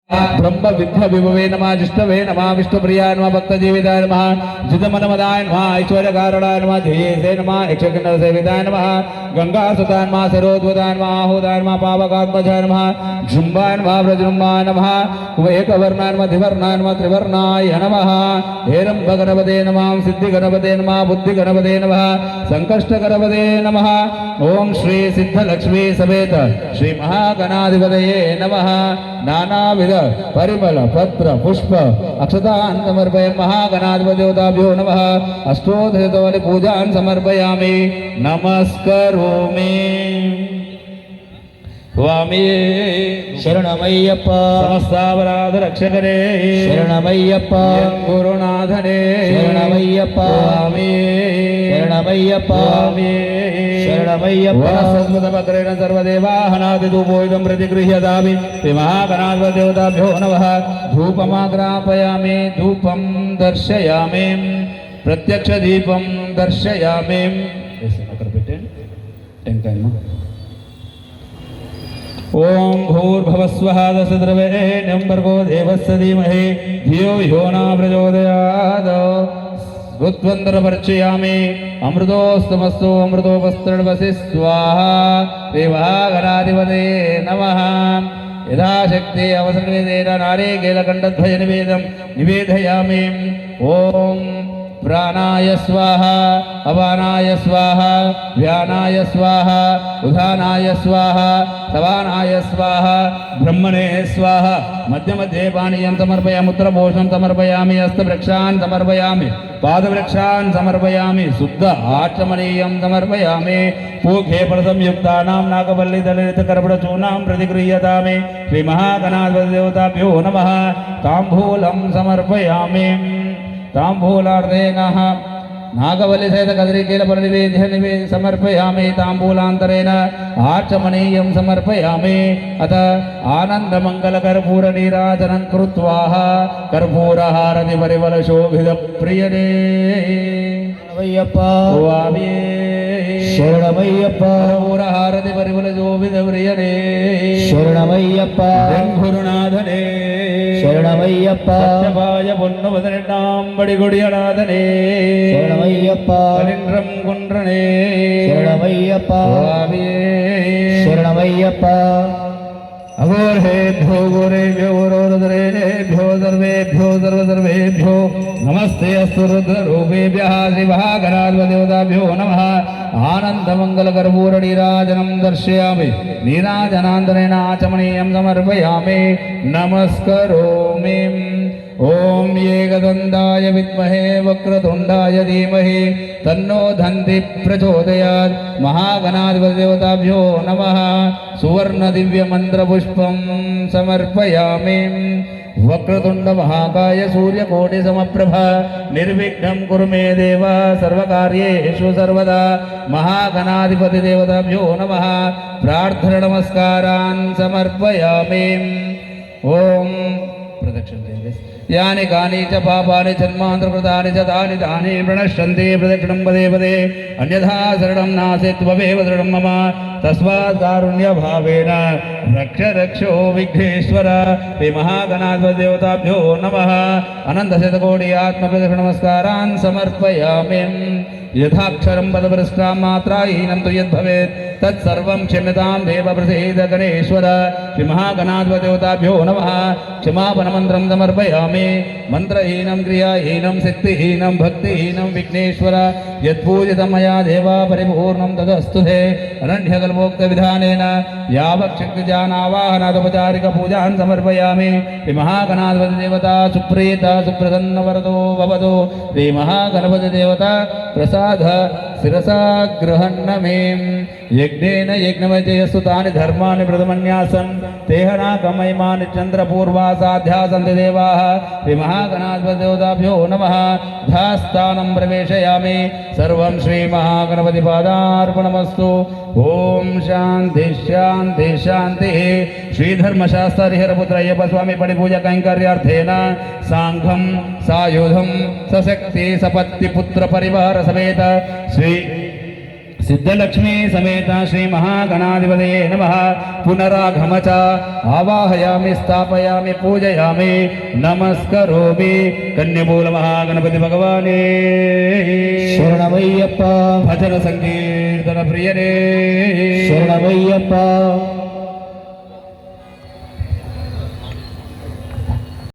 ब्रह्म विद्या विभवे नमः जिष्णवे नमः विष्णुप्रियाय नमः भक्तजीविताय नमः जितमनमदाय नमः ऐश्वर्यकारणाय नमः ध्येयसे नमः यक्षकिन्नरसेविताय नमः गंगासुताय नमः सरोद्वताय नमः आहुताय नमः पावकात्मजाय नमः झुम्बाय नमः व्रजृम्बाय नमः एकवर्णाय नमः द्विवर्णाय नमः त्रिवर्णाय नमः हेरम्बगणपते नमः सिद्धिगणपते नमः बुद्धिगणपते नमः संकष्टगणपते नमः ओम श्री सिद्धलक्ष्मी समेत श्री महागणाधिपतये नमः नानाविध परिमल पत्र पुष्प अक्षतान् समर्पयामि महागणाधिपतिदेवताभ्यो नमः अष्टोत्तरवाली पूजान् समर्पयामि नमस्करोमि स्वामी शरणमय्यप्प समस्तापराध रक्षकरे शरणमय्यप्प गुरुनाथने शरणमय्यप्प स्वामी शरणमय्यप्प स्वामी शरणमय्यप्प वनस्पतपत्रेण सर्वदेवाहनादिधूपोऽयं प्रतिगृह्यतामि महागणाधिपतिदेवताभ्यो नमः धूपमाग्रापयामि धूपं दर्शयामि प्रत्यक्षदीपं दर्शयामि ओम भूर्भुवस्वः तत्सवितुर्वरेण्यं भर्गो देवस्य धीमहि धियो यो न प्रचोदयात् गुत्वन्तरपर्चयामि अमृतोस्तमस्तु अमृतोपस्तृण्वसि स्वाहा श्रीमहागणाधिपतये नमः यथाशक्ति अवसरनिवेदेन नारिकेलकण्ठध्वजनिवेदं निवेदयामि ओम प्राणाय स्वाहा अपानाय स्वाहा व्यानाय स्वाहा उदानाय स्वाहा सवानाय स्वाहा ब्रह्मणे स्वाहा मध्य मध्ये पानीयं समर्पयामि उत्तरपोषणं समर्पयामि हस्तवृक्षान् समर्पयामि पादवृक्षान् समर्पयामि शुद्ध आचमनीयं समर्पयामि पूखे फलसंयुक्तानां नागवल्लीदलितकर्पणचूर्णां प्रतिगृह्यतामि श्रीमहागणाधिपतिदेवताभ्यो नमः ताम्बूलं समर्पयामि ताम्बूलार्धेन नागवल्ली सहित कदलीकेलफलनिवेद्य समर्पयामि ताम्बूलान्तरेण आचमनीयं समर्पयामि अथ आनन्दमङ्गलकर्पूरनीराजनं कृत्वा कर्पूरहारतिपरिमलशोभितप्रियने शरणमय्यप्प शरणमय्यप्प कर्पूरहारतिपरिमलशोभितप्रियने शरणमय्यप्प गुरुनाथने शरणमय्यप्प सत्यभाय பொன்னுவதனெட்டாம்படிகொடியநாதனே शरणमय्यप्प கலின்றம் குன்றனே शरणमय्यप्प சுவாமியே शरणमय्यप्प अघोरेभ्यो घोरेभ्यो घोरोरुद्रेभ्यो सर्वेभ्यो सर्वसर्वेभ्यो नमस्ते अस्तु रुद्ररूपेभ्यः श्रीमहागणाधिपतिदेवताभ्यो नमः आनन्दमङ्गलकर्पूरनीराजनं दर्शयामि नीराजनान्तरेण आचमनीयं समर्पयामि नमस्करोमि ओम एकदन्ताय विद्महे वक्रतुण्डाय धीमहि तन्नो दन्ति प्रचोदयात् महागणाधिपतिदेवताभ्यो नमः सुवर्णदिव्यमन्त्रपुष्पं समर्पयामि वक्रतुण्ड महाकाय सूर्यकोटिसमप्रभ निर्विघ्नं कुरु मे देव सर्वकार्येषु सर्वदा महागणाधिपतिदेवताभ्यो नमः प्रार्थना नमस्कारान् समर्पयामि ओम प्रदक्षिण यानि कानि च पापानि जन्मान्तरकृतानि च तानि तानि प्रणश्यन्ति प्रदक्षिणं पदे पदे अन्यथा शरणं नास्ति त्वमेव शरणं मम तस्मात् कारुण्यभावेन रक्ष रक्षो विघ्नेश्वर श्रीमहागणाधिपतिदेवताभ्यो नमः अनन्तशतकोटि आत्मप्रदक्षिणनमस्कारान् समर्पयामि यथाक्षरं पदभ्रष्टां मात्राहीनं तु यद्भवेत् तत्सर्वं क्षम्यतां देव प्रसीद गणेश्वर श्रीमहागणाधिपतिदेवताभ्यो नमः क्षमापणमन्त्रं समर्पयामि मन्त्रहीनं क्रियाहीनं शक्तिहीनं भक्तिहीनं विघ्नेश्वर यत्पूजितं मया देव परिपूर्णं तदस्तु ते अनन्यकल्पोक्तविधानेन यावच्छक्तिजानावाहनादुपचारिकपूजान् समर्पयामि श्रीमहागणाधिपतिदेवता सुप्रीता सुप्रसन्नवरदो भवतु श्रीमहागणपतिदेवता प्रसाद शिरसा गृहन्नमे यज्ञेन यज्ञमजयस्तु तानि धर्माणि प्रथमन्यासन् तेहनाकमयिमानि चन्द्रपूर्वासाध्या सन्ति देवाः श्रीमहागणाधिपतिदेवताभ्यो नमः धास्थानं प्रवेशयामि सर्वं श्रीमहागणपतिपादार्पणमस्तु ओम शांति शांति शांति श्रीधर्मशास्त्र हरिहरपुत्र अय्यप्प स्वामी पडिपूजा कैंकर्यार्थेन सांघं सायुधं सशक्ति सपत्ति पुत्र परिवार समेत श्री सिद्धलक्ष्मी समेत श्री महागणाधिपतये नमः पुनरागम च आवाहयामि स्थापयामि पूजयामि नमस्करोमि कन्यमूल महागणपति भगवाने शरणमय्यप्प भजन संकीर्तन प्रियने शरणमय्यप्प